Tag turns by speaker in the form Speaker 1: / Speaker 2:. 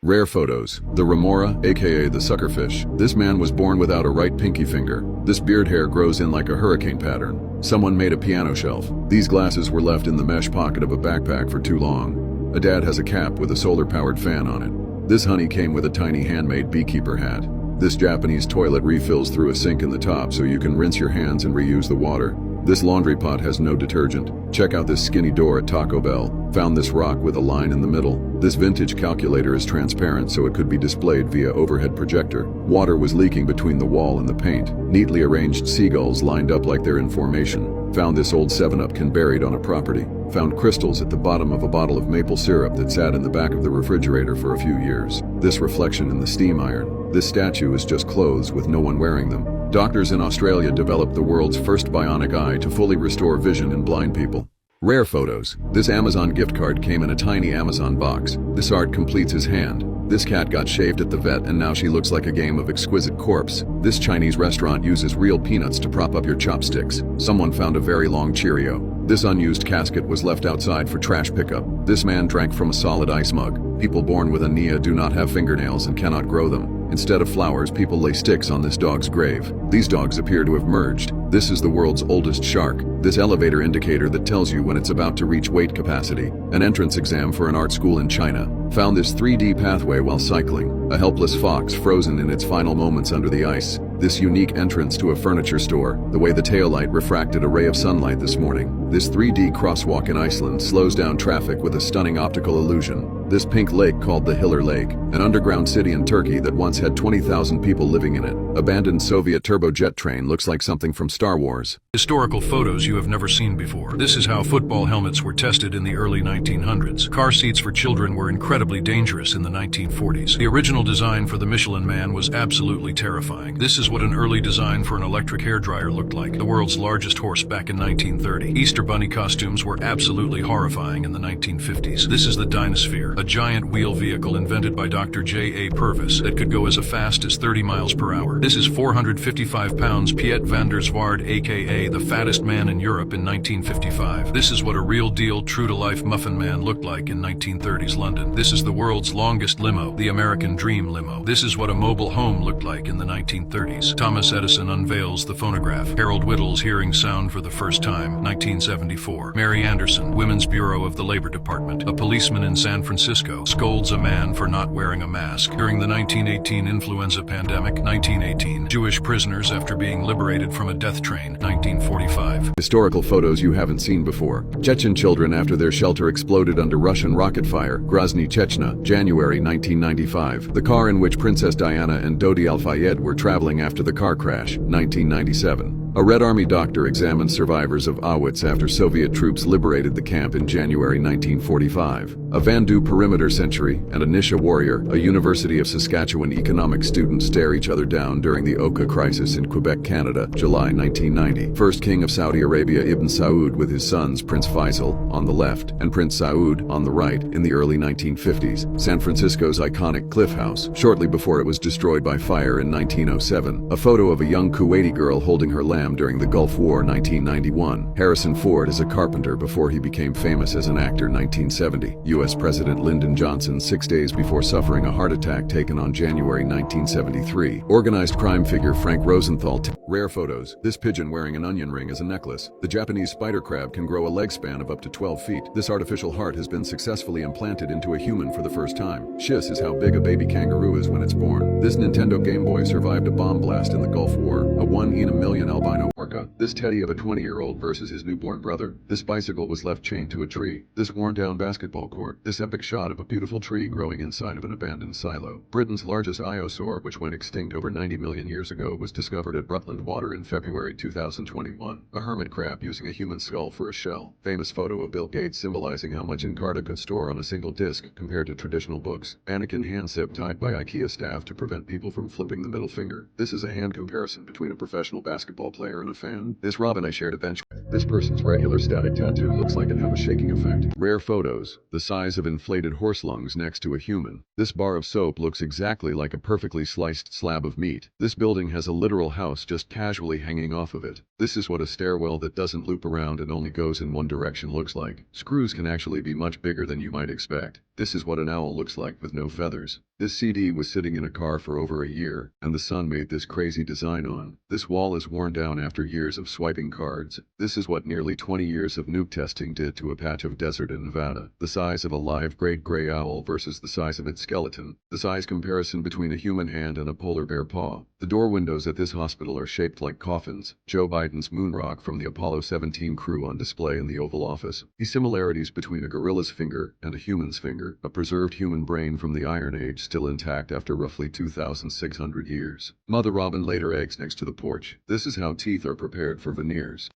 Speaker 1: Rare photos. The remora, aka the suckerfish. This man was born without a right pinky finger. This beard hair grows in like a hurricane pattern. Someone made a piano shelf. These glasses were left in the mesh pocket of a backpack for too long. A dad has a cap with a solar-powered fan on it. This honey came with a tiny handmade beekeeper hat. This Japanese toilet refills through a sink in the top so you can rinse your hands and reuse the water. This laundry pot has no detergent. Check out this skinny door at Taco Bell. Found this rock with a line in the middle. This vintage calculator is transparent so it could be displayed via overhead projector. Water was leaking between the wall and the paint. Neatly arranged seagulls lined up like they're in formation. Found this old 7-Up can buried on a property. Found crystals at the bottom of a bottle of maple syrup that sat in the back of the refrigerator for a few years. This reflection in the steam iron. This statue is just clothes with no one wearing them. Doctors in Australia developed the world's first bionic eye to fully restore vision in blind people. Rare photos. This Amazon gift card came in a tiny Amazon box. This art completes his hand. This cat got shaved at the vet and now she looks like a game of exquisite corpse. This Chinese restaurant uses real peanuts to prop up your chopsticks. Someone found a very long Cheerio. This unused casket was left outside for trash pickup. This man drank from a solid ice mug. People born with a Nia do not have fingernails and cannot grow them. Instead of flowers, people lay sticks on this dog's grave. These dogs appear to have merged. This is the world's oldest shark. This elevator indicator that tells you when it's about to reach weight capacity. An entrance exam for an art school in China. Found this 3D pathway while cycling. A helpless fox frozen in its final moments under the ice. This unique entrance to a furniture store. The way the taillight refracted a ray of sunlight this morning. This 3D crosswalk in Iceland slows down traffic with a stunning optical illusion. This pink lake called the Hiller Lake. An underground city in Turkey that once had 20,000 people living in it. Abandoned Soviet turbojet train looks like something from Star Wars.
Speaker 2: Historical photos you have never seen before. This is how football helmets were tested in the early 1900s. Car seats for children were incredibly dangerous in the 1940s. The original design for the Michelin Man was absolutely terrifying. This is what an early design for an electric hairdryer looked like. The world's largest horse back in 1930. Easter Bunny costumes were absolutely horrifying in the 1950s. This is the Dinosphere, a giant wheel vehicle invented by Dr. J. A. Purvis that could go as fast as 30 miles per hour. This is 455 pounds Piet van der Zwaard, aka the fattest man in Europe in 1955. This is what a real deal true-to-life muffin man looked like in 1930s London. This is the world's longest limo, the American Dream limo. This is what a mobile home looked like in the 1930s. Thomas Edison unveils the phonograph. Harold Whittle's hearing sound for the first time, 1974. Mary Anderson, Women's Bureau of the Labor Department. A policeman in San Francisco scolds a man for not wearing a mask. During the 1918 influenza pandemic, 1918. Jewish prisoners after being liberated from a death train, 1945.
Speaker 1: Historical photos you haven't seen before. Chechen children after their shelter exploded under Russian rocket fire. Grozny, Chechnya, January 1995. The car in which Princess Diana and Dodi Al-Fayed were traveling after the car crash, 1997. A Red Army doctor examined survivors of Auschwitz after Soviet troops liberated the camp in January 1945. A Vandu perimeter sentry and a Nisha warrior, a University of Saskatchewan economics student stare each other down during the Oka crisis in Quebec, Canada, July 1990. First King of Saudi Arabia Ibn Saud with his sons Prince Faisal on the left and Prince Saud on the right in the early 1950s. San Francisco's iconic Cliff House, shortly before it was destroyed by fire in 1907. A photo of a young Kuwaiti girl holding her lamb during the Gulf War 1991. Harrison Ford is a carpenter before he became famous as an actor 1970. U.S. President Lyndon Johnson 6 days before suffering a heart attack taken on January 1973. Organized crime figure Frank Rosenthal. Rare photos. This pigeon wearing an onion ring as a necklace. The Japanese spider crab can grow a leg span of up to 12 feet. This artificial heart has been successfully implanted into a human for the first time. Schiss is how big a baby kangaroo is when it's born. This Nintendo Game Boy survived a bomb blast in the Gulf War. A 1 in a million albino orca. This teddy of a 20-year-old versus his newborn brother. This bicycle was left chained to a tree. This worn-down basketball court. This epic shot of a beautiful tree growing inside of an abandoned silo. Britain's largest iosaur, which went extinct over 90 million years ago, was discovered at Rutland Water in February 2021. A hermit crab using a human skull for a shell. Famous photo of Bill Gates symbolizing how much Encarta could store on a single disc compared to traditional books. Mannequin hand zip tied by IKEA staff to prevent people from flipping the middle finger. This is a hand comparison between a professional basketball player and a fan. This Robin I shared a bench with. This person's regular static tattoo looks like it have a shaking effect. Rare photos. The size of inflated horse lungs next to a human. This bar of soap looks exactly like a perfectly sliced slab of meat. This building has a literal house just casually hanging off of it. This is what a stairwell that doesn't loop around and only goes in one direction looks like. Screws can actually be much bigger than you might expect. This is what an owl looks like with no feathers. This CD was sitting in a car for over a year, and the son made this crazy design on. This wall is worn down after years of swiping cards. This is what nearly 20 years of nuke testing did to a patch of desert in Nevada. The size of a live great gray owl versus the size of its skeleton. The size comparison between a human hand and a polar bear paw. The door windows at this hospital are shaped like coffins. Joe Biden's moon rock from the Apollo 17 crew on display in the Oval Office. The similarities between a gorilla's finger and a human's finger. A preserved human brain from the Iron Age still intact after roughly 2,600 years. Mother robin laid her eggs next to the porch. This is how teeth are prepared for veneers.